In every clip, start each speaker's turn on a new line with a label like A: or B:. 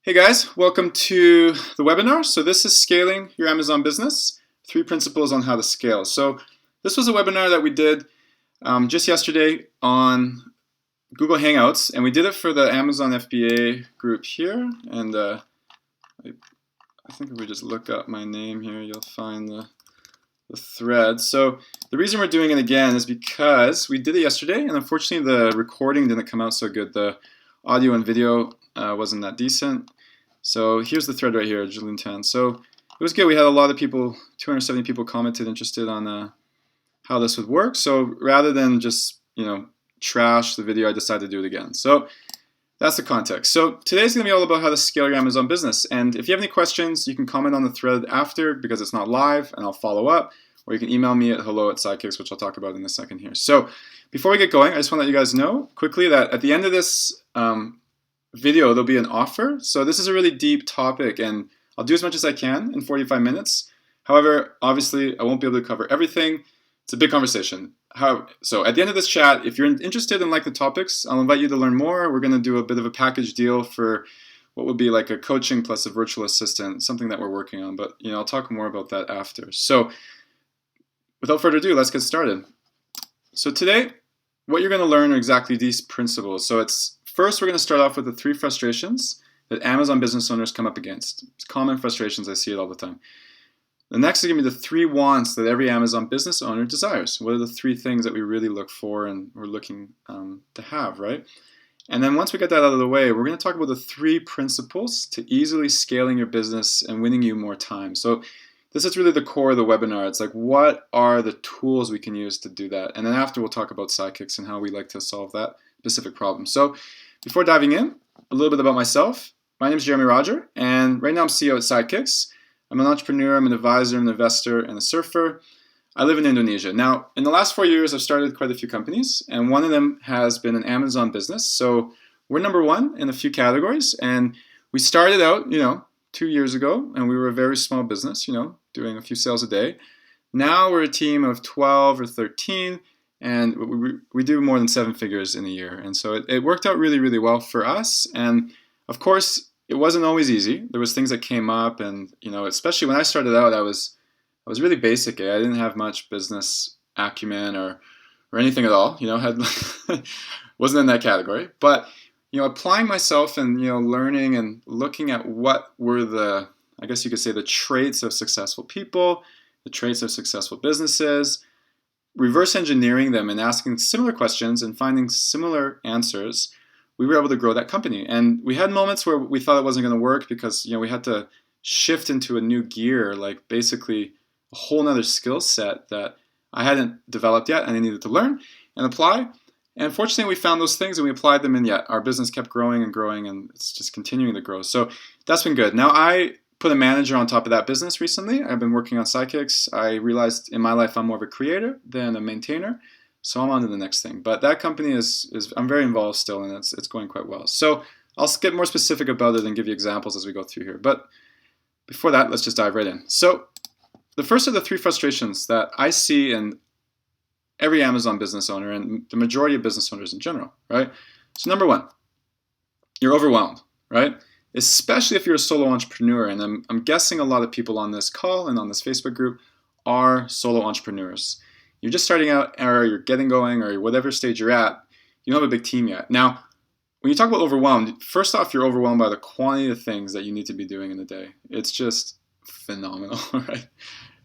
A: Hey guys, welcome to the webinar. So this is scaling your Amazon business, 3 principles on how to scale. So this was a webinar that we did just yesterday on Google Hangouts, and we did it for the Amazon FBA group here. And I think if we just look up my name here, you'll find the thread. So the reason we're doing it again is because we did it yesterday, and unfortunately the recording didn't come out so good. The audio and video wasn't that decent. So here's the thread right here, Julian 10. So it was good. We had a lot of people, 270 people commented interested on how this would work. So rather than just, trash the video, I decided to do it again. So that's the context. So today's going to be all about how to scale your Amazon business. And if you have any questions, you can comment on the thread after because it's not live and I'll follow up. Or you can email me at hello@sidekicks, which I'll talk about in a second here. So before we get going, I just want to let you guys know quickly that at the end of this video, there'll be an offer. So this is a really deep topic and I'll do as much as I can in 45 minutes. However, obviously I won't be able to cover everything. It's a big conversation. So at the end of this chat, if you're interested in the topics, I'll invite you to learn more. We're going to do a bit of a package deal for what would be like a coaching plus a virtual assistant, something that we're working on. But I'll talk more about that after. So without further ado, let's get started. So today, what you're going to learn are exactly these principles. So first, we're going to start off with the 3 frustrations that Amazon business owners come up against. It's common frustrations. I see it all the time. The next is going to be the 3 wants that every Amazon business owner desires. What are the 3 things that we really look for and we're looking to have, right? And then once we get that out of the way, we're going to talk about the 3 principles to easily scaling your business and winning you more time. So this is really the core of the webinar. It's like, what are the tools we can use to do that? And then after, we'll talk about Sidekicks and how we like to solve that specific problem. So before diving in, a little bit about myself. My name is Jeremy Roger, and right now I'm CEO at Sidekicks. I'm an entrepreneur, I'm an advisor, an investor, and a surfer. I live in Indonesia. Now, in the last 4 years, I've started quite a few companies, and one of them has been an Amazon business. So we're number 1 in a few categories, and we started out, 2 years ago, and we were a very small business, doing a few sales a day. Now we're a team of 12 or 13, and we do more than 7 figures in a year. And so it worked out really, really well for us. And of course, it wasn't always easy. There was things that came up, and especially when I started out, I was really basic. I didn't have much business acumen or anything at all. Wasn't in that category. But applying myself and learning and looking at what were the, I guess you could say, the traits of successful people, the traits of successful businesses, reverse engineering them and asking similar questions and finding similar answers, we were able to grow that company. And we had moments where we thought it wasn't going to work because we had to shift into a new gear, like basically a whole nother skill set that I hadn't developed yet and I needed to learn and apply. And fortunately, we found those things and we applied them, and yet our business kept growing and growing, and it's just continuing to grow. So that's been good. Now, I put a manager on top of that business recently. I've been working on Sidekicks. I realized in my life I'm more of a creator than a maintainer. So I'm on to the next thing. But that company is I'm very involved still, and it's going quite well. So I'll get more specific about it and give you examples as we go through here. But before that, let's just dive right in. So the first of the 3 frustrations that I see in every Amazon business owner and the majority of business owners in general, right? So number 1, you're overwhelmed, right? Especially if you're a solo entrepreneur. And I'm guessing a lot of people on this call and on this Facebook group are solo entrepreneurs. You're just starting out, or you're getting going, or whatever stage you're at, you don't have a big team yet. Now, when you talk about overwhelmed, first off, you're overwhelmed by the quantity of things that you need to be doing in a day. It's just phenomenal, right?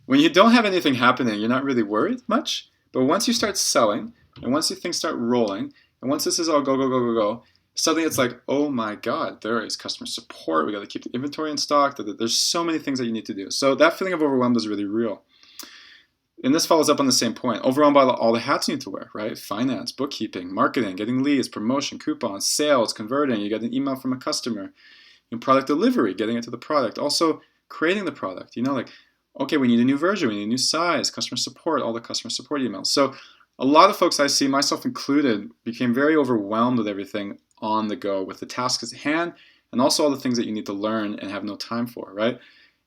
A: When you don't have anything happening, you're not really worried much. But once you start selling, and once things start rolling, and once this is all go, go, go, go, go, suddenly it's like, oh my God, there is customer support. We got to keep the inventory in stock. There's so many things that you need to do. So that feeling of overwhelmed is really real. And this follows up on the same point. Overwhelmed by all the hats you need to wear, right? Finance, bookkeeping, marketing, getting leads, promotion, coupons, sales, converting. You get an email from a customer. Product delivery, getting it to the product. Also creating the product. Okay, we need a new version, we need a new size, customer support, all the customer support emails. So a lot of folks I see, myself included, became very overwhelmed with everything on the go, with the tasks at hand, and also all the things that you need to learn and have no time for, right?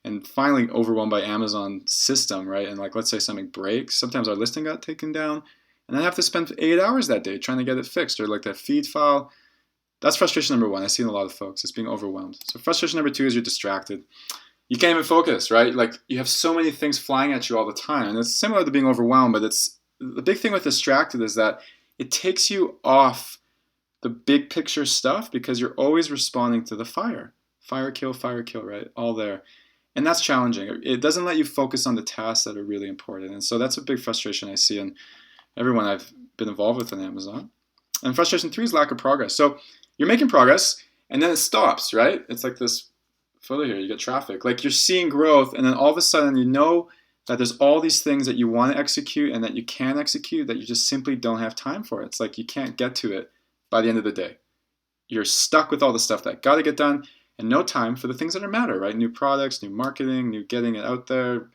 A: And finally, overwhelmed by Amazon system, right? And let's say something breaks. Sometimes our listing got taken down, and I have to spend 8 hours that day trying to get it fixed, or that feed file that's frustration number one. I see in a lot of folks. It's being overwhelmed. So frustration number two is you're distracted. You can't even focus, right? Like you have so many things flying at you all the time. And it's similar to being overwhelmed, but it's the big thing with distracted is that it takes you off the big picture stuff because you're always responding to the fire. Fire, kill, right? All there. And that's challenging. It doesn't let you focus on the tasks that are really important. And so that's a big frustration I see in everyone I've been involved with in Amazon. And frustration three is lack of progress. So you're making progress and then it stops, right? It's like this photo here, you get traffic. Like you're seeing growth and then all of a sudden you know that there's all these things that you want to execute and that you can execute that you just simply don't have time for. It's like you can't get to it by the end of the day. You're stuck with all the stuff that got to get done and no time for the things that matter, right? New products, new marketing, new getting it out there,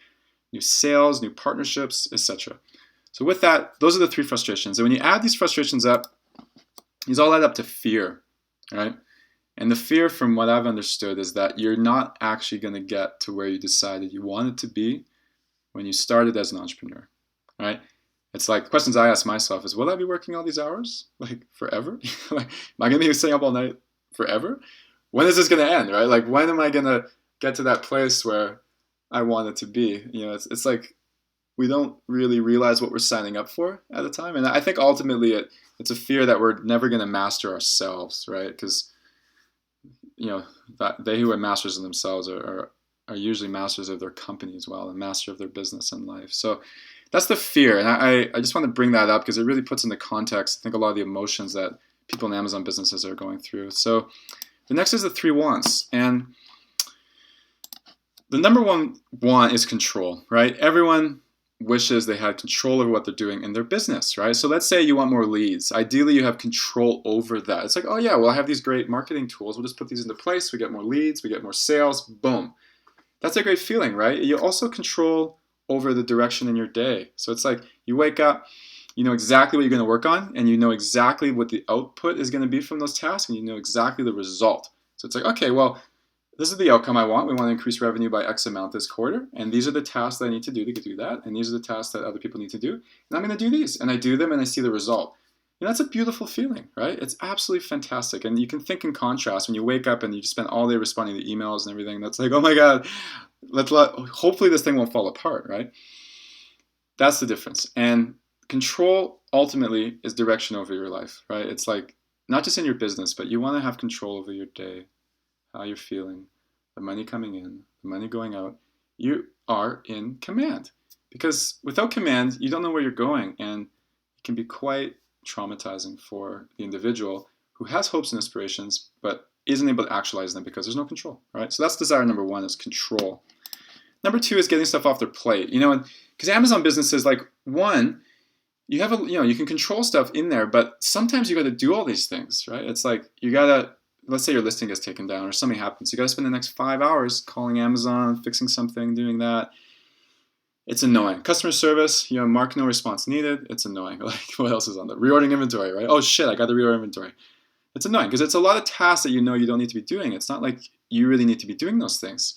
A: new sales, new partnerships, etc. So with that, those are the three frustrations. And when you add these frustrations up, these all add up to fear, right? And the fear, from what I've understood, is that you're not actually going to get to where you decided you wanted to be when you started as an entrepreneur, right? It's like the questions I ask myself is, will I be working all these hours, like forever? Like, am I going to be staying up all night forever? When is this going to end, right? Like, when am I going to get to that place where I want it to be? You know, it's like we don't really realize what we're signing up for at the time. And I think ultimately it's a fear that we're never going to master ourselves, right? Because, you know, that they who are masters of themselves are usually masters of their company as well and master of their business and life. So that's the fear. And I just want to bring that up because it really puts into context, I think, a lot of the emotions that people in Amazon businesses are going through. So the next is the three wants. And the number one want is control, right? Everyone wishes they had control over what they're doing in their business, right? So let's say you want more leads. Ideally, you have control over that. It's like, oh yeah, well, I have these great marketing tools. We'll just put these into place. We get more leads. We get more sales. Boom. That's a great feeling, right? You also control over the direction in your day. So it's like you wake up, you know exactly what you're going to work on, and you know exactly what the output is going to be from those tasks, and you know exactly the result. So it's like, okay, well, this is the outcome I want. We want to increase revenue by X amount this quarter, and these are the tasks that I need to do that, and these are the tasks that other people need to do, and I'm going to do these, and I do them, and I see the result. And that's a beautiful feeling, right? It's absolutely fantastic, and you can think in contrast when you wake up and you just spend all day responding to emails and everything. That's like, oh my God, hopefully this thing won't fall apart, right? That's the difference. And control ultimately is direction over your life, right? It's like not just in your business, but you want to have control over your day, how you're feeling, the money coming in, the money going out. You are in command because without command, you don't know where you're going, and it can be quite traumatizing for the individual who has hopes and aspirations but isn't able to actualize them because there's no control, right? So that's desire number one, is control. Number two is getting stuff off their plate. You know, because Amazon businesses, like, one, you have you can control stuff in there, but sometimes you got to do all these things, right? It's like you gotta, let's say your listing gets taken down or something happens, you got to spend the next 5 hours calling Amazon, fixing something, doing that. It's annoying. Customer service, mark no response needed. It's annoying. Like, what else is on there? Reordering inventory, right? Oh shit, I got to reorder inventory. It's annoying because it's a lot of tasks that you don't need to be doing. It's not like you really need to be doing those things.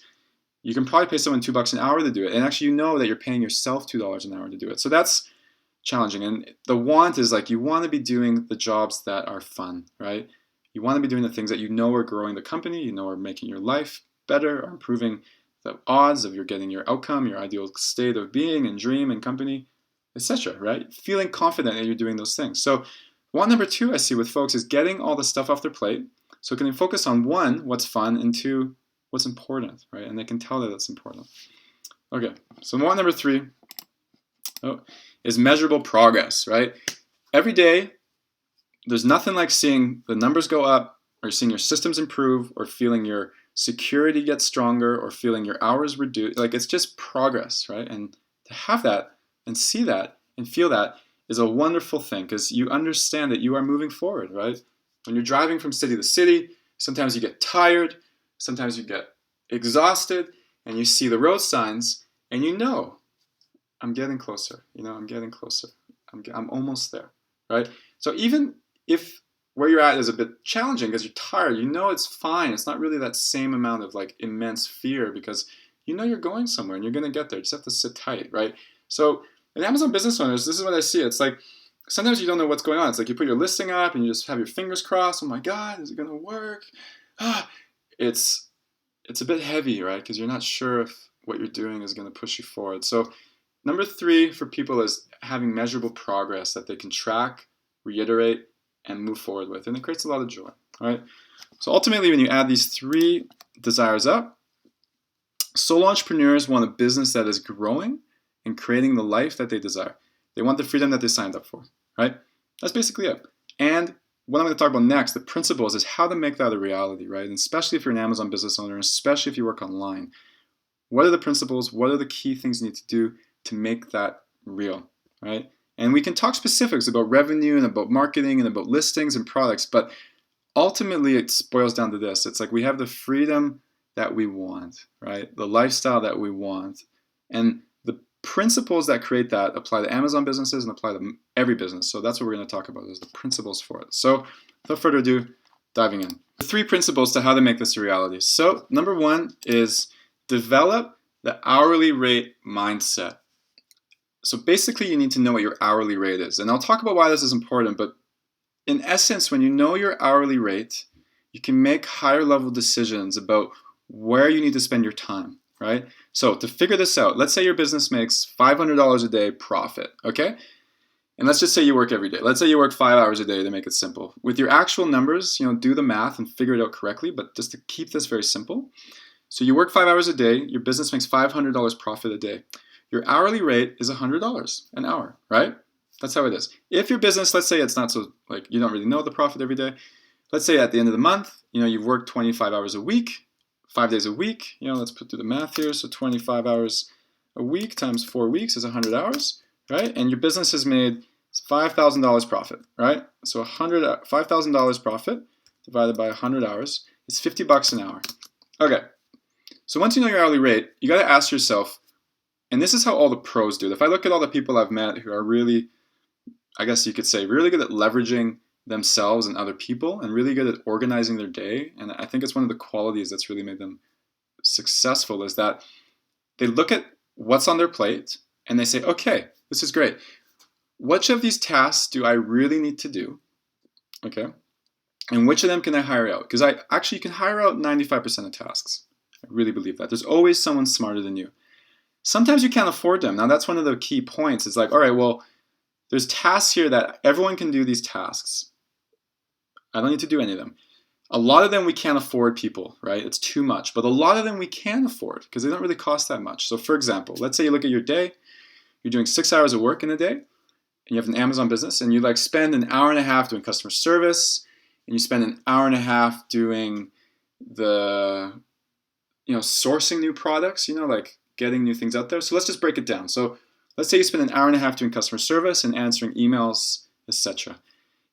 A: You can probably pay someone $2 an hour to do it, and actually that you're paying yourself $2 an hour to do it. So that's challenging. And the want is like you want to be doing the jobs that are fun, right? You want to be doing the things that are growing the company, are making your life better, or improving the odds of you're getting your outcome, your ideal state of being and dream and company, etc., right? Feeling confident that you're doing those things. So want number two I see with folks is getting all the stuff off their plate so can they focus on one, what's fun, and two, what's important, right? And they can tell that that's important. Okay, so want number three is measurable progress, right? Every day, there's nothing like seeing the numbers go up or seeing your systems improve or feeling your security get stronger or feeling your hours reduce. Like, it's just progress, right? And to have that and see that and feel that is a wonderful thing because you understand that you are moving forward, right? When you're driving from city to city, sometimes you get tired, sometimes you get exhausted, and you see the road signs and I'm getting closer, I'm getting closer. I'm almost there, right? So even if where you're at is a bit challenging because you're tired, it's fine. It's not really that same amount of like immense fear because you're going somewhere and you're going to get there. You just have to sit tight, right? So in Amazon business owners, this is what I see. It's like sometimes you don't know what's going on. It's like you put your listing up and you just have your fingers crossed. Oh my God, is it going to work? Ah, it's a bit heavy, right? Because you're not sure if what you're doing is going to push you forward. So number 3 for people is having measurable progress that they can track, reiterate, and move forward with. And it creates a lot of joy, all right? So ultimately, when you add these 3 desires up, solo entrepreneurs want a business that is growing and creating the life that they desire. They want the freedom that they signed up for, right? That's basically it. And what I'm going to talk about next, the principles, is how to make that a reality, right? And especially if you're an Amazon business owner, especially if you work online, what are the principles? What are the key things you need to do to make that real, right? And we can talk specifics about revenue and about marketing and about listings and products, but ultimately it boils down to this. It's like we have the freedom that we want, right? The lifestyle that we want. And the principles that create that apply to Amazon businesses and apply to every business. So that's what we're going to talk about, is the principles for it. So without further ado, diving in. The 3 principles to how to make this a reality. So number 1 is develop the hourly rate mindset. So basically you need to know what your hourly rate is. And I'll talk about why this is important, but in essence, when you know your hourly rate, you can make higher level decisions about where you need to spend your time, right? So to figure this out, let's say your business makes $500 a day profit, okay? And let's just say you work every day. Let's say you work 5 hours a day to make it simple. With your actual numbers, do the math and figure it out correctly, but just to keep this very simple. So you work 5 hours a day, your business makes $500 profit a day. Your hourly rate is $100 an hour, right? That's how it is. If your business, let's say it's not so, like you don't really know the profit every day. Let's say at the end of the month, you've worked 25 hours a week, 5 days a week. Let's put through the math here. So 25 hours a week times 4 weeks is 100 hours, right? And your business has made $5,000 profit, right? So $5,000 profit divided by 100 hours is $50 an hour. Okay. So once you know your hourly rate, you got to ask yourself, and this is how all the pros do it. If I look at all the people I've met who are really, I guess you could say, really good at leveraging themselves and other people and really good at organizing their day, and I think it's one of the qualities that's really made them successful, is that they look at what's on their plate and they say, okay, this is great. Which of these tasks do I really need to do? Okay. And which of them can I hire out? Because you can hire out 95% of tasks. I really believe that. There's always someone smarter than you. Sometimes you can't afford them. Now that's one of the key points. It's like, all right, well, there's tasks here that everyone can do these tasks. I don't need to do any of them. A lot of them we can't afford, people, right? It's too much. But a lot of them we can afford because they don't really cost that much. So for example, let's say you look at your day, you're doing 6 hours of work in a day, and you have an Amazon business, and you spend an hour and a half doing customer service, and you spend an hour and a half doing the, sourcing new products, like getting new things out there. So let's just break it down. So let's say you spend an hour and a half doing customer service and answering emails, etc.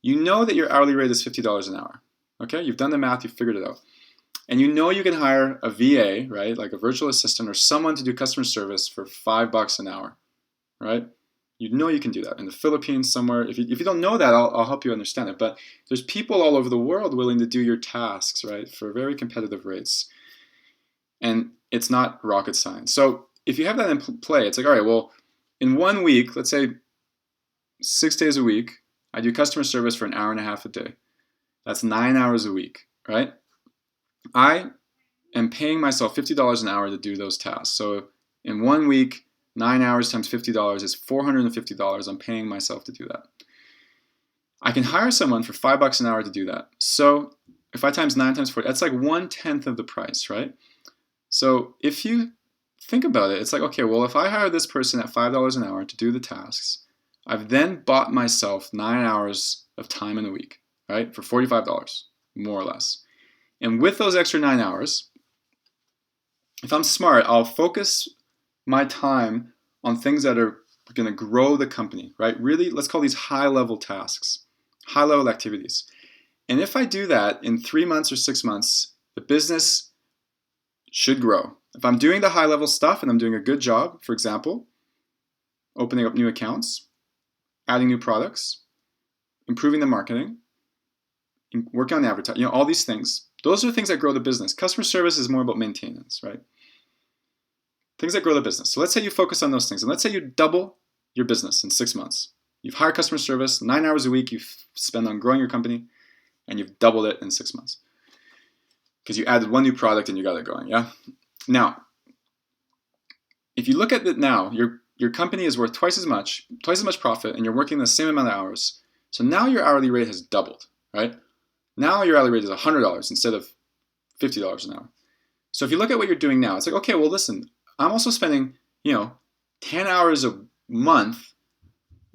A: You know that your hourly rate is $50 an hour. Okay, you've done the math, you've figured it out. And you know you can hire a VA, right, like a virtual assistant or someone to do customer service for $5 an hour, right? You know you can do that in the Philippines somewhere. If you don't know that, I'll help you understand it. But there's people all over the world willing to do your tasks, right, for very competitive rates. And it's not rocket science. So if you have that in play, it's like, all right, well, in 1 week, let's say 6 days a week, I do customer service for an hour and a half a day. That's 9 hours a week, right? I am paying myself $50 an hour to do those tasks. So in 1 week, 9 hours times $50 is $450. I'm paying myself to do that. I can hire someone for $5 an hour to do that. So if I times 9 times 40, that's like 1/10 of the price, right? So if you think about it, it's like, okay, well, if I hire this person at $5 an hour to do the tasks, I've then bought myself 9 hours of time in a week, right, for $45, more or less. And with those extra 9 hours, if I'm smart, I'll focus my time on things that are going to grow the company, right? Really, let's call these high-level tasks, high-level activities. And if I do that in 3 months or 6 months, the business should grow. If I'm doing the high-level stuff and I'm doing a good job, for example, opening up new accounts, adding new products, improving the marketing, working on advertising, all these things, those are things that grow the business. Customer service is more about maintenance, right? Things that grow the business. So let's say you focus on those things, and let's say you double your business in 6 months. You've hired customer service, 9 hours a week you've spent on growing your company, and you've doubled it in 6 months. Because you added one new product and you got it going, yeah? Now, if you look at it now, your company is worth twice as much profit, and you're working the same amount of hours. So now your hourly rate has doubled, right? Now your hourly rate is $100 instead of $50 an hour. So if you look at what you're doing now, it's like, okay, well, listen, I'm also spending, 10 hours a month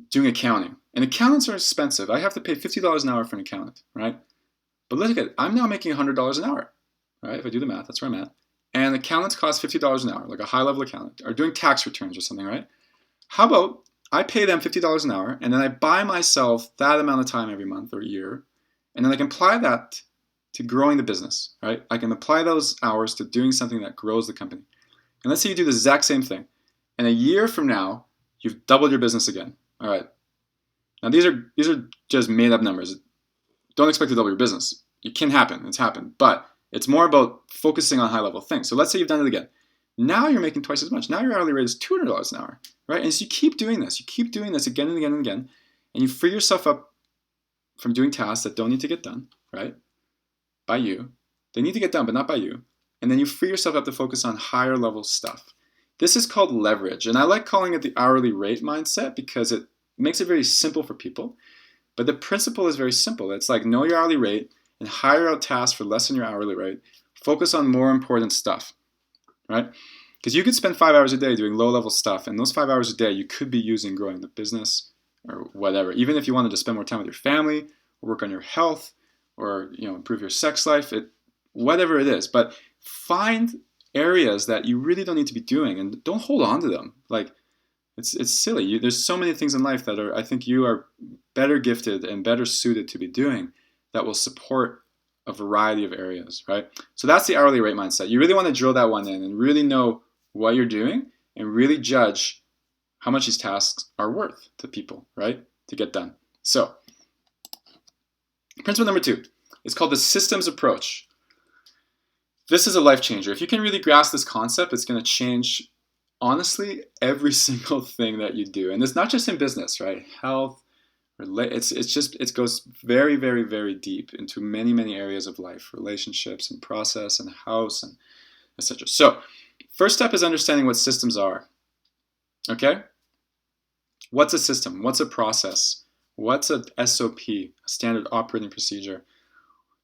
A: doing accounting. And accountants are expensive. I have to pay $50 an hour for an accountant, right? But look at it. I'm now making $100 an hour, right? If I do the math, that's where I'm at. And accountants cost $50 an hour, like a high-level accountant, or doing tax returns or something, right? How about I pay them $50 an hour, and then I buy myself that amount of time every month or year, and then I can apply that to growing the business, right? I can apply those hours to doing something that grows the company. And let's say you do the exact same thing. And a year from now, you've doubled your business again. All right. Now these are just made up numbers. Don't expect to double your business. It can happen. It's happened. But it's more about focusing on high level things. So let's say you've done it again. Now you're making twice as much. Now your hourly rate is $200 an hour, right? And so you keep doing this. You keep doing this again and again and again. And you free yourself up from doing tasks that don't need to get done, right? By you. They need to get done, but not by you. And then you free yourself up to focus on higher level stuff. This is called leverage. And I like calling it the hourly rate mindset because it makes it very simple for people. But the principle is very simple. It's like know your hourly rate and hire out tasks for less than your hourly rate. Focus on more important stuff, right? Because you could spend 5 hours a day doing low-level stuff, and those 5 hours a day you could be using growing the business or whatever. Even if you wanted to spend more time with your family, or work on your health, or improve your sex life, whatever it is. But find areas that you really don't need to be doing, and don't hold on to them. Like it's silly. There's so many things in life that I think you are better gifted and better suited to be doing that will support a variety of areas, right? So that's the hourly rate mindset. You really want to drill that one in and really know what you're doing and really judge how much these tasks are worth to people, right? To get done. So principle number 2 is called the systems approach. This is a life changer. If you can really grasp this concept, it's going to change, honestly, every single thing that you do. And it's not just in business, right? Health, it goes very, very, very deep into many, many areas of life, relationships and process and house and etc. So first step is understanding what systems are. Okay? What's a system? What's a process? What's a SOP, a standard operating procedure?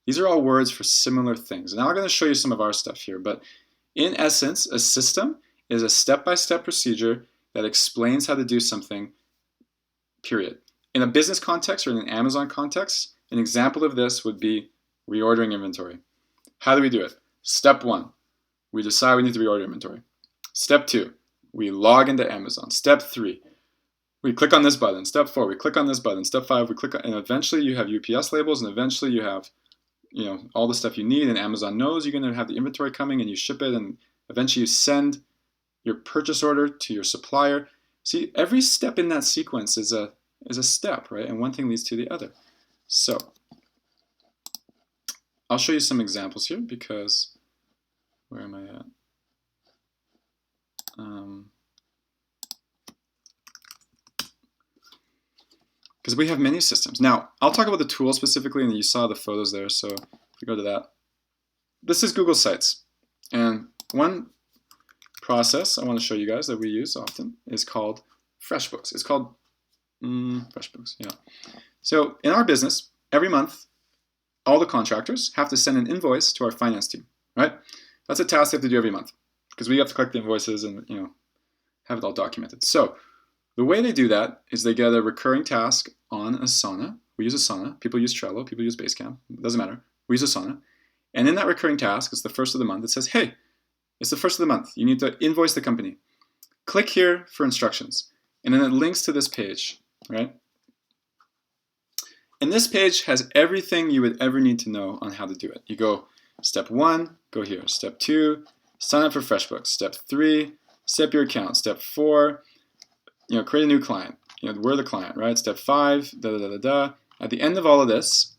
A: These are all words for similar things. Now I'm going to show you some of our stuff here, but in essence, a system is a step-by-step procedure that explains how to do something, period. In a business context or in an Amazon context, an example of this would be reordering inventory. How do we do it? Step 1, we decide we need to reorder inventory. Step 2, we log into Amazon. Step 3, we click on this button. Step 4, we click on this button. Step 5, we click on, and eventually you have UPS labels, and eventually you have all the stuff you need, and Amazon knows you're going to have the inventory coming, and you ship it, and eventually you send your purchase order to your supplier. See, every step in that sequence is a step, right? And one thing leads to the other. So I'll show you some examples here because where am I at? Because we have many systems. Now, I'll talk about the tool specifically, and you saw the photos there, so if we go to that. This is Google Sites. And one process I want to show you guys that we use often is called FreshBooks. It's called FreshBooks, yeah. So in our business, every month, all the contractors have to send an invoice to our finance team, right? That's a task they have to do every month because we have to collect the invoices and have it all documented. So the way they do that is they get a recurring task on Asana. We use Asana. People use Trello. People use Basecamp. It doesn't matter. We use Asana. And in that recurring task, it's the first of the month. It says, hey, it's the first of the month. You need to invoice the company. Click here for instructions. And then it links to this page, right? And this page has everything you would ever need to know on how to do it. You go step 1, go here. Step 2, sign up for FreshBooks. Step 3, set up your account. Step 4, create a new client. We're the client, right? Step 5, At the end of all of this,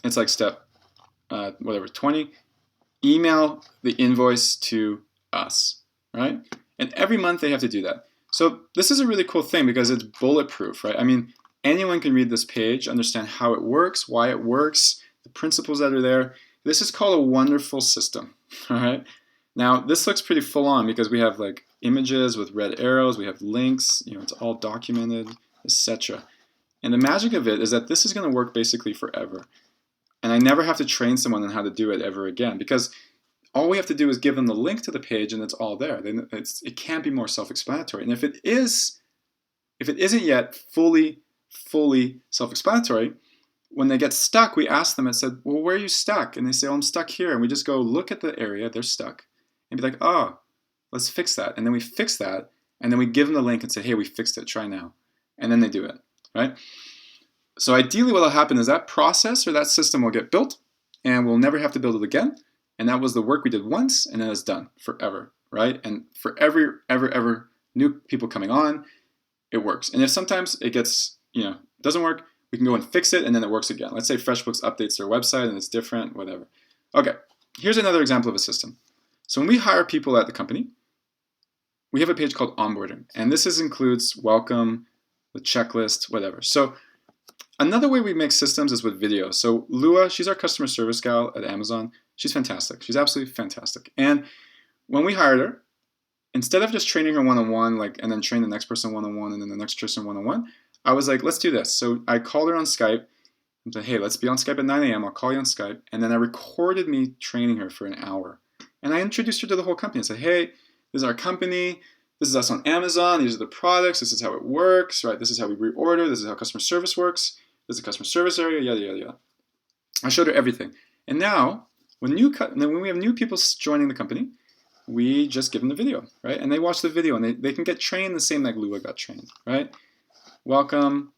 A: it's like step 20, email the invoice to us, right? And every month they have to do that. So this is a really cool thing because it's bulletproof, right? I mean, anyone can read this page, understand how it works, why it works, the principles that are there. This is called a wonderful system, all right? Now, this looks pretty full on because we have like images with red arrows, we have links, it's all documented, etc. And the magic of it is that this is going to work basically forever. And I never have to train someone on how to do it ever again, because all we have to do is give them the link to the page and it's all there. It can't be more self-explanatory. And if it isn't yet fully self-explanatory, when they get stuck, we ask them and said, well, where are you stuck? And they say, oh, I'm stuck here. And we just go look at the area they're stuck and be like, oh, let's fix that. And then we fix that. And then we give them the link and say, hey, we fixed it, try now. And then they do it, right? So ideally what will happen is that process or that system will get built and we'll never have to build it again. And that was the work we did once and then it's done forever, right? And for ever new people coming on, it works. And if sometimes it gets, doesn't work, we can go and fix it and then it works again. Let's say FreshBooks updates their website and it's different, whatever. Okay, here's another example of a system. So when we hire people at the company, we have a page called onboarding. And this includes welcome, the checklist, whatever. So another way we make systems is with video. So Lua, she's our customer service gal at Amazon. She's fantastic. She's absolutely fantastic. And when we hired her, instead of just training her one-on-one, and then train the next person one-on-one and then the next person one-on-one, I was like, let's do this. So I called her on Skype and said, hey, let's be on Skype at 9 a.m. I'll call you on Skype. And then I recorded me training her for an hour. And I introduced her to the whole company. I said, hey, this is our company. This is us on Amazon. These are the products. This is how it works, right? This is how we reorder. This is how customer service works. This is the customer service area, yada, yada, yada. I showed her everything. And now, when we have new people joining the company, we just give them the video, right? And they watch the video and they can get trained the same like Lua got trained, right? Welcome.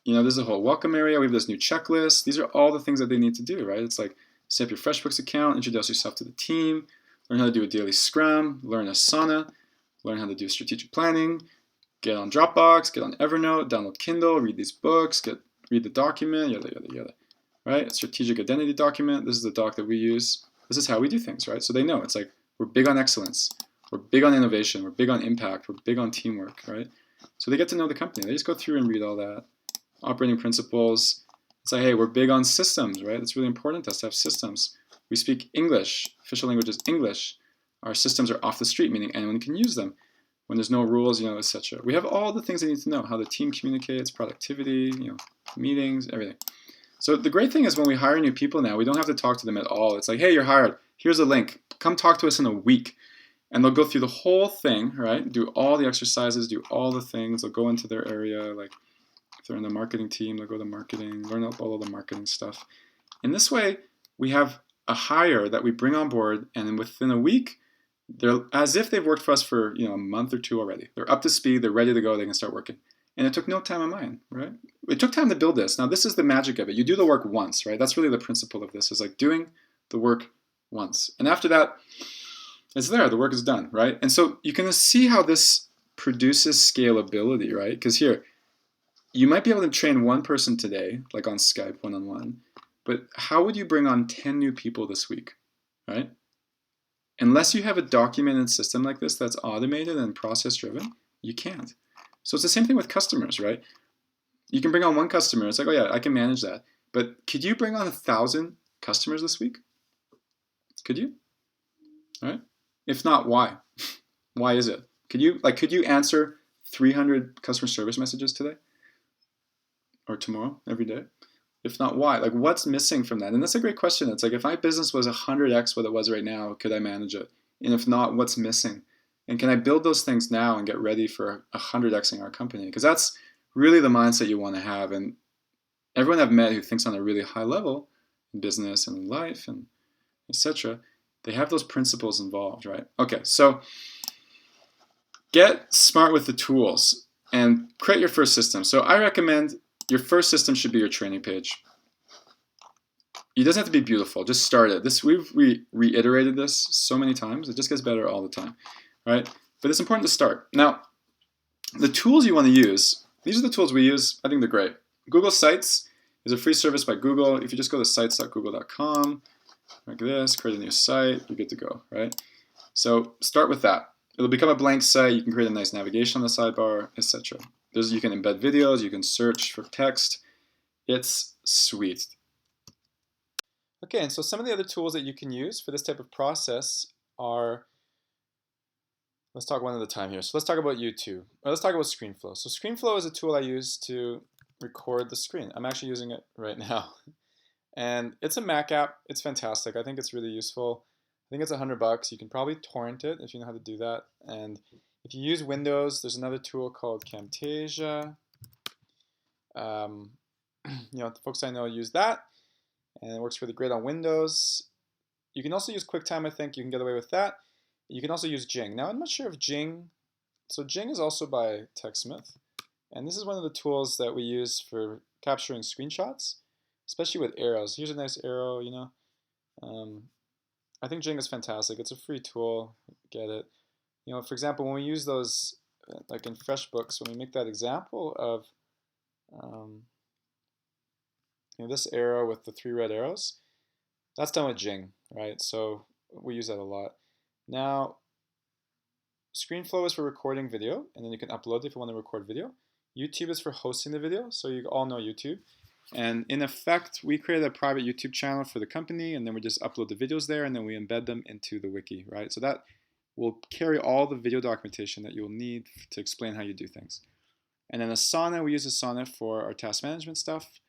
A: This is a whole welcome area. We have this new checklist. These are all the things that they need to do, right? It's like set up your FreshBooks account, introduce yourself to the team, learn how to do a daily scrum, learn Asana, learn how to do strategic planning, get on Dropbox, get on Evernote, download Kindle, read these books, read the document, yada, yada, yada, right? Strategic identity document. This is the doc that we use. This is how we do things, right? So they know it's like we're big on excellence. We're big on innovation. We're big on impact. We're big on teamwork, right? So they get to know the company. They just go through and read all that. Operating principles. It's like, hey, we're big on systems, right? It's really important to us to have systems. We speak English. Official language is English. Our systems are off the street, meaning anyone can use them. When there's no rules, etc. We have all the things they need to know. How the team communicates, productivity, meetings, everything. So the great thing is when we hire new people now, we don't have to talk to them at all. It's like, hey, you're hired. Here's a link. Come talk to us in a week. And they'll go through the whole thing, right? Do all the exercises, do all the things. They'll go into their area. Like if they're in the marketing team, they'll go to marketing, learn all of the marketing stuff. In this way, we have a hire that we bring on board, and then within a week, they're as if they've worked for us for a month or two already. They're up to speed. They're ready to go. They can start working. And it took no time of mine, right? It took time to build this. Now, this is the magic of it. You do the work once, right? That's really the principle of this, is like doing the work once. And after that, it's there. The work is done, right? And so you can see how this produces scalability, right? Because here, you might be able to train one person today, like on Skype one-on-one, but how would you bring on 10 new people this week, right? Unless you have a documented system like this that's automated and process-driven, you can't. So it's the same thing with customers, right? You can bring on one customer. It's like, oh yeah, I can manage that. But could you bring on 1,000 customers this week? Could you? All right. If not, why? Why is it? Could you answer 300 customer service messages today? Or tomorrow, every day? If not, why? Like, what's missing from that? And that's a great question. It's like, if my business was 100x what it was right now, could I manage it? And if not, what's missing? And can I build those things now and get ready for 100xing our company? Because that's really the mindset you want to have. And everyone I've met who thinks on a really high level in business and in life and etc., they have those principles involved, right? Okay, so get smart with the tools and create your first system. So I recommend your first system should be your training page. It doesn't have to be beautiful. Just start it. We've reiterated this so many times. It just gets better all the time, right? But it's important to start. Now, the tools you want to use, these are the tools we use. I think they're great. Google Sites is a free service by Google. If you just go to sites.google.com, like this, create a new site, you're good to go, right? So start with that. It'll become a blank site. You can create a nice navigation on the sidebar, etc. You can embed videos, you can search for text. It's sweet. Okay, and so some of the other tools that you can use for this type of process are, let's talk one at a time here. So let's talk about YouTube. Or let's talk about ScreenFlow. So ScreenFlow is a tool I use to record the screen. I'm actually using it right now. And it's a Mac app. It's fantastic. I think it's really useful. I think it's $100. You can probably torrent it if you know how to do that. And if you use Windows, there's another tool called Camtasia. The folks I know use that, and it works really great on Windows. You can also use QuickTime. I think you can get away with that. You can also use Jing. Now I'm not sure if Jing. So Jing is also by TechSmith, and this is one of the tools that we use for capturing screenshots, especially with arrows. Here's a nice arrow. I think Jing is fantastic. It's a free tool. Get it. For example, when we use those, like in FreshBooks, when we make that example of this arrow with the 3 red arrows, that's done with Jing, right? So we use that a lot. Now, ScreenFlow is for recording video, and then you can upload it if you want to record video. YouTube is for hosting the video, so you all know YouTube. And in effect, we created a private YouTube channel for the company, and then we just upload the videos there, and then we embed them into the wiki, right? So that will carry all the video documentation that you'll need to explain how you do things. And then Asana, we use Asana for our task management stuff.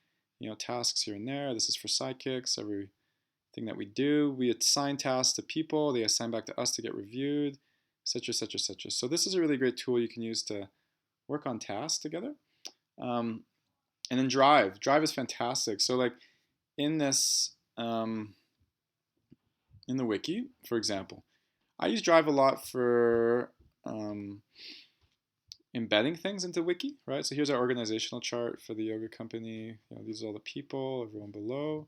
A: Tasks here and there. This is for Sidekicks. Everything that we do, we assign tasks to people. They assign back to us to get reviewed, etc., etc., etc. So this is a really great tool you can use to work on tasks together. And then Drive. Drive is fantastic. So like in this, in the wiki, for example, I use Drive a lot for embedding things into wiki, right? So here's our organizational chart for the yoga company. These are all the people, everyone below.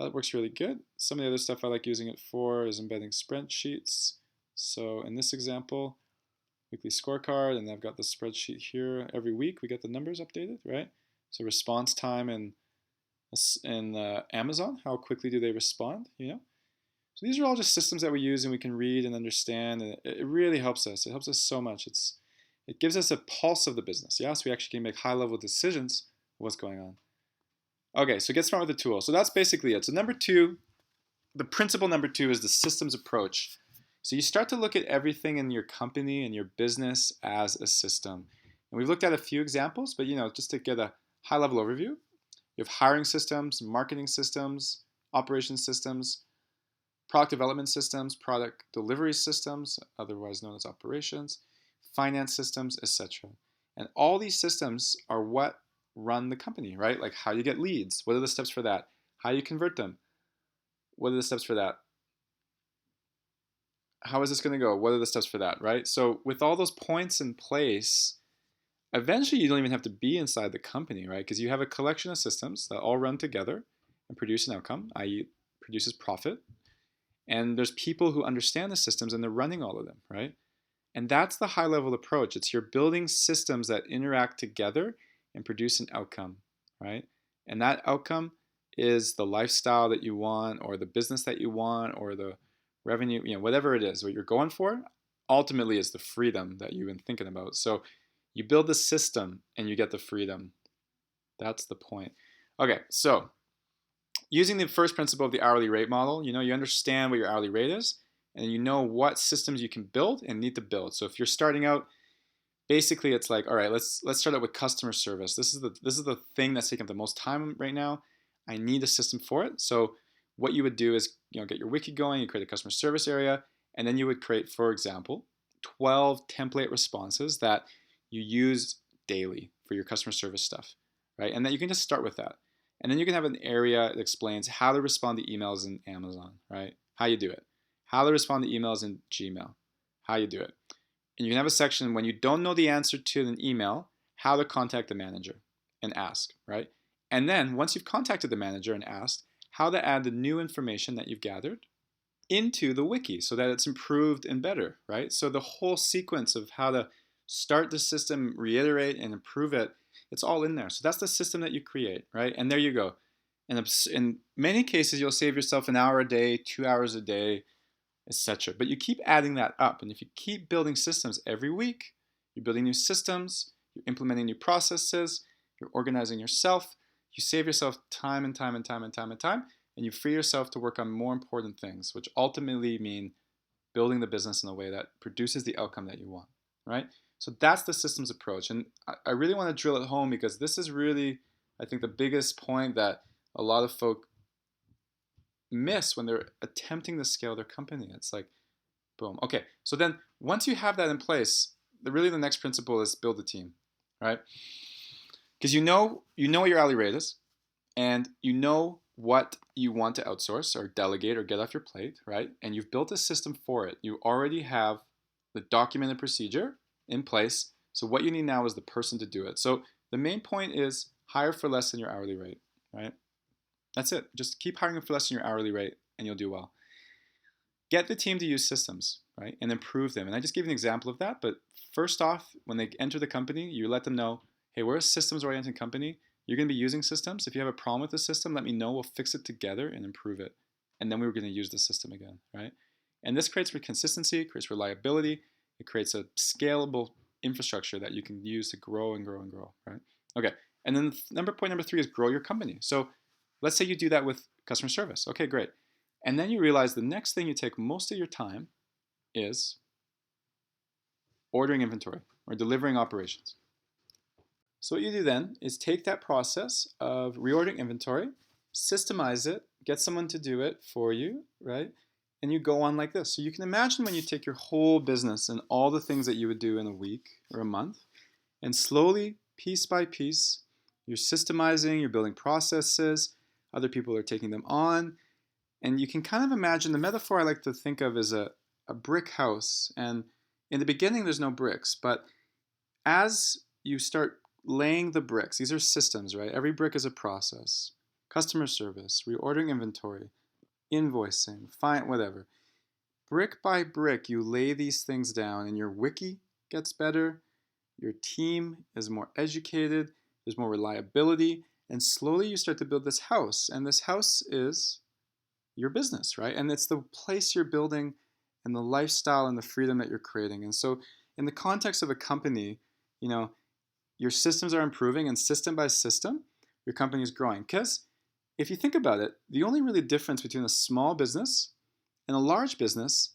A: That works really good. Some of the other stuff I like using it for is embedding spreadsheets. So in this example, weekly scorecard, and I've got the spreadsheet here. Every week we get the numbers updated, right? So response time in Amazon, how quickly do they respond, So these are all just systems that we use and we can read and understand, and it really helps us. It helps us so much. It gives us a pulse of the business. Yeah, so we actually can make high-level decisions of what's going on. Okay, so get smart with the tool. So that's basically it. So number 2, the principle number 2 is the systems approach. So you start to look at everything in your company and your business as a system. And we've looked at a few examples, but just to get a high-level overview, you have hiring systems, marketing systems, operations systems, product development systems, product delivery systems, otherwise known as operations, finance systems, etc. And all these systems are what run the company, right? Like how you get leads. What are the steps for that? How you convert them? What are the steps for that? How is this going to go? What are the steps for that, right? So with all those points in place, eventually you don't even have to be inside the company, right? Because you have a collection of systems that all run together and produce an outcome, i.e. produces profit. And there's people who understand the systems and they're running all of them, right? And that's the high-level approach. It's you're building systems that interact together and produce an outcome, right? And that outcome is the lifestyle that you want, or the business that you want, or the revenue, whatever it is, what you're going for, ultimately is the freedom that you've been thinking about. So you build the system and you get the freedom. That's the point. Okay, so using the first principle of the hourly rate model, you understand what your hourly rate is, and you know what systems you can build and need to build. So if you're starting out, basically it's like, all right, let's start out with customer service. This is the thing that's taking up the most time right now. I need a system for it. So what you would do is get your wiki going, you create a customer service area, and then you would create, for example, 12 template responses that you use daily for your customer service stuff, right? And then you can just start with that. And then you can have an area that explains how to respond to emails in Amazon, right? How you do it. How to respond to emails in Gmail. How you do it. And you can have a section when you don't know the answer to an email, how to contact the manager and ask, right? And then once you've contacted the manager and asked, how to add the new information that you've gathered into the wiki so that it's improved and better, right? So the whole sequence of how to start the system, reiterate, and improve it, it's all in there. So that's the system that you create, right? And there you go. And in many cases, you'll save yourself an hour a day, 2 hours a day, etc. But you keep adding that up. And if you keep building systems every week, you're building new systems, you're implementing new processes, you're organizing yourself, you save yourself time and time and time and time and time, and you free yourself to work on more important things, which ultimately mean building the business in a way that produces the outcome that you want, right? So that's the systems approach. And I really want to drill it home because this is really, I think, the biggest point that a lot of folk miss when they're attempting to scale their company. It's like, boom. Okay, so then once you have that in place, really the next principle is build a team, right? Because you know what your hourly rate is, and you know what you want to outsource or delegate or get off your plate, right? And you've built a system for it. You already have the documented procedure in place. So what you need now is the person to do it. So the main point is hire for less than your hourly rate, right? That's it. Just keep hiring for less than your hourly rate and you'll do well. Get the team to use systems, right? And improve them. And I just gave an example of that. But first off, when they enter the company, you let them know, hey, we're a systems-oriented company. You're going to be using systems. If you have a problem with the system, let me know. We'll fix it together and improve it. And then we're going to use the system again, right? And this creates consistency, creates reliability. It creates a scalable infrastructure that you can use to grow and grow and grow, right? Okay. And then point number 3 is grow your company. So let's say you do that with customer service. Okay, great. And then you realize the next thing you take most of your time is ordering inventory or delivering operations. So what you do then is take that process of reordering inventory, systemize it, get someone to do it for you, right? And you go on like this. So you can imagine when you take your whole business and all the things that you would do in a week or a month, and slowly, piece by piece, you're systemizing, you're building processes, other people are taking them on, and you can kind of imagine, the metaphor I like to think of is a brick house. And in the beginning, there's no bricks, but as you start laying the bricks, these are systems, right? Every brick is a process. Customer service, reordering inventory, invoicing, whatever. Brick by brick, you lay these things down and your wiki gets better, your team is more educated, there's more reliability, and slowly you start to build this house. And this house is your business, right? And it's the place you're building and the lifestyle and the freedom that you're creating. And so in the context of a company, your systems are improving, and system by system, your company is growing. Because if you think about it, the only really difference between a small business and a large business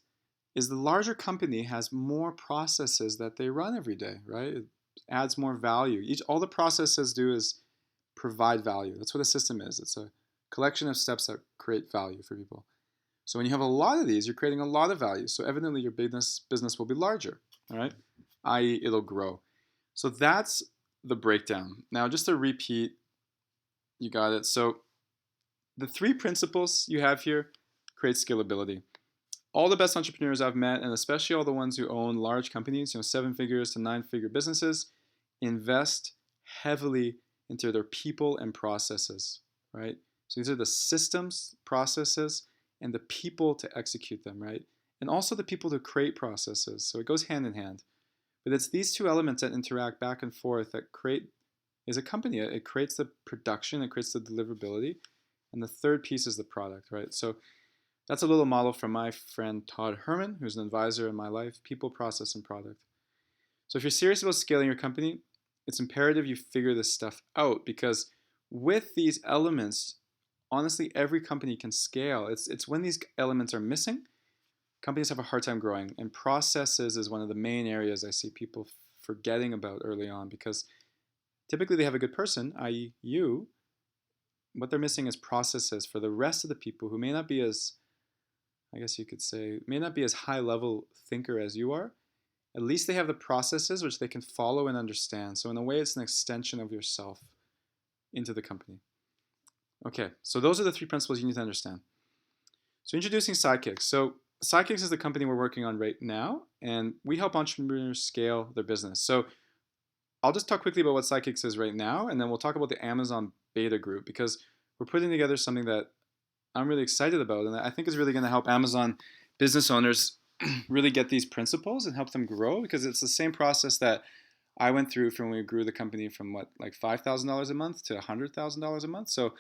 A: is the larger company has more processes that they run every day, right? It adds more value. All the processes do is provide value. That's what a system is. It's a collection of steps that create value for people. So when you have a lot of these, you're creating a lot of value. So evidently your business will be larger, all right? i.e. it'll grow. So that's the breakdown. Now just to repeat, you got it. So the 3 principles you have here create scalability. All the best entrepreneurs I've met, and especially all the ones who own large companies, 7 figures to 9-figure businesses, invest heavily into their people and processes, right? So these are the systems, processes, and the people to execute them, right? And also the people to create processes. So it goes hand in hand. But it's these 2 elements that interact back and forth that create, as a company, it creates the production, it creates the deliverability, and the third piece is the product, right? So that's a little model from my friend Todd Herman, who's an advisor in my life, people, process, and product. So if you're serious about scaling your company, it's imperative you figure this stuff out, because with these elements, honestly, every company can scale. It's when these elements are missing, companies have a hard time growing. And processes is one of the main areas I see people forgetting about early on, because typically they have a good person, i.e. you. What they're missing is processes for the rest of the people who may not be as, I guess you could say, may not be as high level thinker as you are. At least they have the processes which they can follow and understand. So in a way, it's an extension of yourself into the company. Okay, so those are the 3 principles you need to understand. So introducing Sidekicks. So Sidekicks is the company we're working on right now, and we help entrepreneurs scale their business. So I'll just talk quickly about what Sidekicks is right now, and then we'll talk about the Amazon beta group, because we're putting together something that I'm really excited about, and I think is really going to help Amazon business owners really get these principles and help them grow, because it's the same process that I went through from when we grew the company from like $5,000 a month to $100,000 a month. So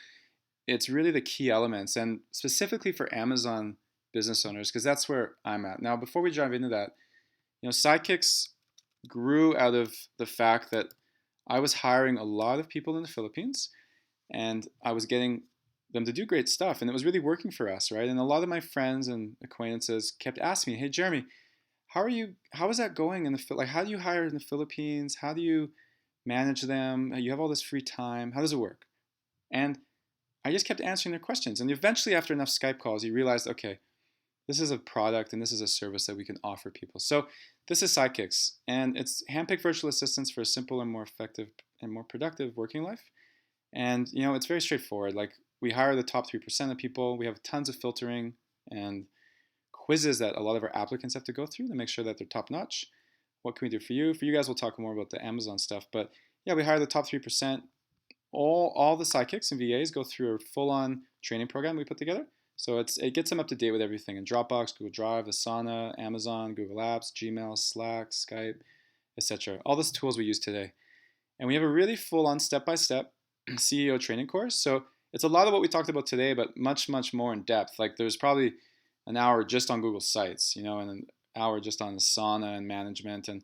A: it's really the key elements, and specifically for Amazon business owners, because that's where I'm at. Now, before we dive into that, Sidekicks grew out of the fact that I was hiring a lot of people in the Philippines, and I was getting them to do great stuff, and it was really working for us, right? And a lot of my friends and acquaintances kept asking me, "Hey, Jeremy, how are you? How is that going in the like? How do you hire in the Philippines? How do you manage them? You have all this free time. How does it work?" And I just kept answering their questions, and eventually, after enough Skype calls, you realized, okay, this is a product and this is a service that we can offer people. So this is Sidekicks, and it's handpicked virtual assistants for a simple and more effective and more productive working life. And it's very straightforward. Like, we hire the top 3% of people. We have tons of filtering and quizzes that a lot of our applicants have to go through to make sure that they're top notch. What can we do for you? For you guys, we'll talk more about the Amazon stuff. But yeah, we hire the top 3%. All the sidekicks and VAs go through a full-on training program we put together. So it gets them up to date with everything in Dropbox, Google Drive, Asana, Amazon, Google Apps, Gmail, Slack, Skype, etc. All those tools we use today. And we have a really full-on step-by-step CEO training course. So it's a lot of what we talked about today, but much, much more in depth. Like, there's probably an hour just on Google Sites, and an hour just on Asana and management. And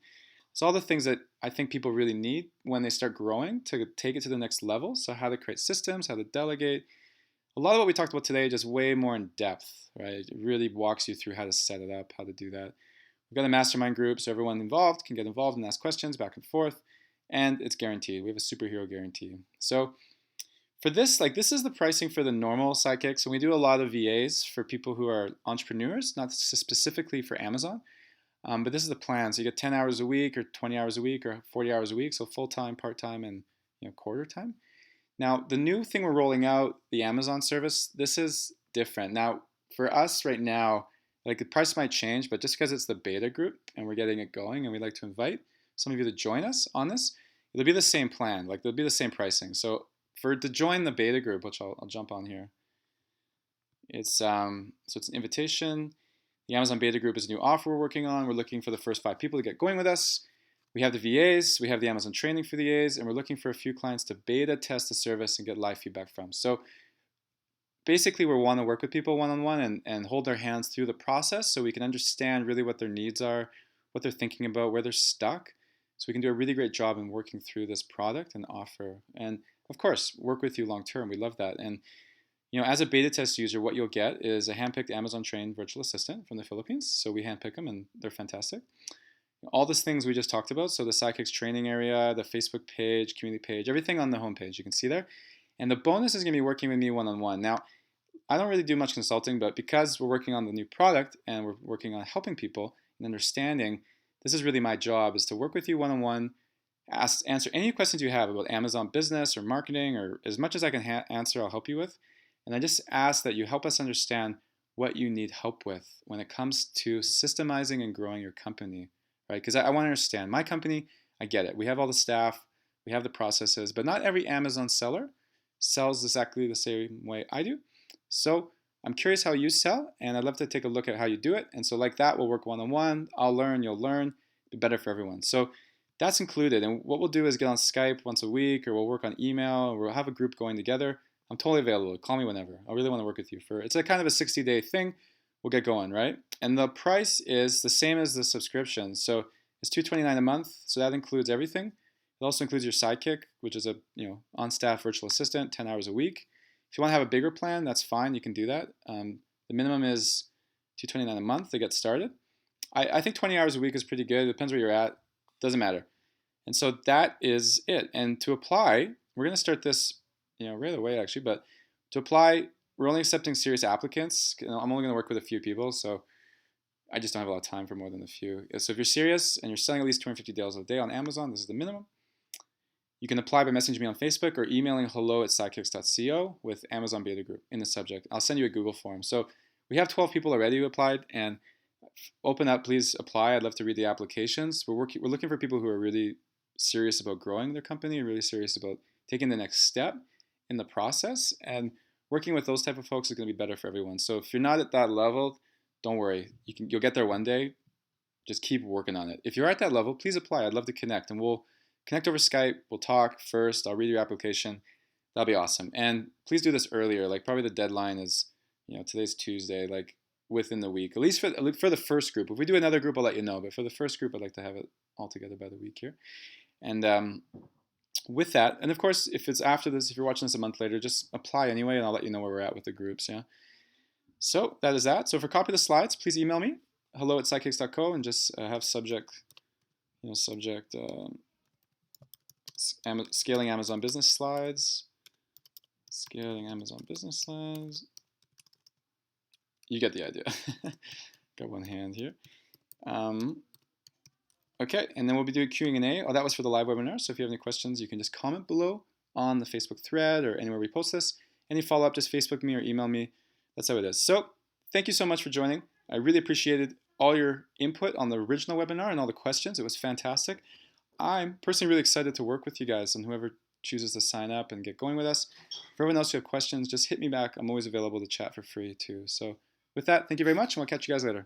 A: it's all the things that I think people really need when they start growing to take it to the next level. So how to create systems, how to delegate. A lot of what we talked about today, just way more in depth, right? It really walks you through how to set it up, how to do that. We've got a mastermind group, so everyone involved can get involved and ask questions back and forth, and it's guaranteed. We have a superhero guarantee. So for this, this is the pricing for the normal sidekicks, and we do a lot of VAs for people who are entrepreneurs, not specifically for Amazon. But this is the plan. So you get 10 hours a week or 20 hours a week or 40 hours a week, so full-time, part-time, and quarter time. Now, the new thing we're rolling out, the Amazon service, this is different. Now, for us right now, the price might change, but just because it's the beta group and we're getting it going and we'd like to invite some of you to join us on this, it'll be the same plan. It'll be the same pricing. So to join the beta group, which I'll jump on here, it's an invitation. The Amazon beta group is a new offer we're working on. We're looking for the first 5 people to get going with us. We have the VAs, we have the Amazon training for the VAs, and we're looking for a few clients to beta test the service and get live feedback from. So basically, we want to work with people one-on-one and hold their hands through the process so we can understand really what their needs are, what they're thinking about, where they're stuck. So we can do a really great job in working through this product and offer. And of course, work with you long-term. We love that. And as a beta test user, what you'll get is a handpicked Amazon-trained virtual assistant from the Philippines. So we handpick them, and they're fantastic. All these things we just talked about, so the Sidekicks training area, the Facebook page, community page, everything on the homepage, you can see there. And the bonus is going to be working with me one-on-one. Now, I don't really do much consulting, but because we're working on the new product and we're working on helping people and understanding, this is really my job, is to work with you one-on-one, answer any questions you have about Amazon business or marketing, or as much as I can answer, I'll help you with. And I just ask that you help us understand what you need help with when it comes to systemizing and growing your company. Right? Because I want to understand. My company, I get it. We have all the staff, we have the processes, but not every Amazon seller sells exactly the same way I do. So I'm curious how you sell, and I'd love to take a look at how you do it. And so like that, we'll work one-on-one. I'll learn, you'll learn. It'll be better for everyone. So that's included. And what we'll do is get on Skype once a week, or we'll work on email, or we'll have a group going together. I'm totally available. Call me whenever. I really want to work with you. It's a kind of a 60-day thing. We'll get going, right? And the price is the same as the subscription. So it's $229 a month. So that includes everything. It also includes your Sidekick, which is a on-staff virtual assistant, 10 hours a week. If you want to have a bigger plan, that's fine. You can do that. The minimum is $229 a month to get started. I think 20 hours a week is pretty good. It depends where you're at. Doesn't matter. And so that is it. And to apply, we're going to start this right away, actually. But to apply, we're only accepting serious applicants. I'm only going to work with a few people, so I just don't have a lot of time for more than a few. So if you're serious and you're selling at least $250 a day on Amazon, this is the minimum. You can apply by messaging me on Facebook or emailing hello@sidekicks.co with Amazon Beta Group in the subject. I'll send you a Google form. So we have 12 people already who applied, and open up, please apply. I'd love to read the applications. We're looking for people who are really serious about growing their company, really serious about taking the next step in the process, and working with those type of folks is going to be better for everyone. So if you're not at that level, don't worry. You'll get there one day. Just keep working on it. If you're at that level, please apply. I'd love to connect, and we'll connect over Skype. We'll talk first. I'll read your application. That'll be awesome. And please do this earlier. Probably the deadline is, today's Tuesday, within the week. At least for the first group. If we do another group, I'll let you know. But for the first group, I'd like to have it all together by the week here. And with that, and of course, if it's after this, if you're watching this a month later, just apply anyway, and I'll let you know where we're at with the groups. Yeah. So that is that. So for copy of the slides, please email me, hello@sidekicks.co, and just have subject, scaling Amazon business slides. Scaling Amazon business slides. You get the idea. Got one hand here. Okay, and then we'll be doing Q&A. Oh, that was for the live webinar. So if you have any questions, you can just comment below on the Facebook thread or anywhere we post this. Any follow-up, just Facebook me or email me. That's how it is. So thank you so much for joining. I really appreciated all your input on the original webinar and all the questions. It was fantastic. I'm personally really excited to work with you guys and whoever chooses to sign up and get going with us. For everyone else who have questions, just hit me back. I'm always available to chat for free too. So with that, thank you very much, and we'll catch you guys later.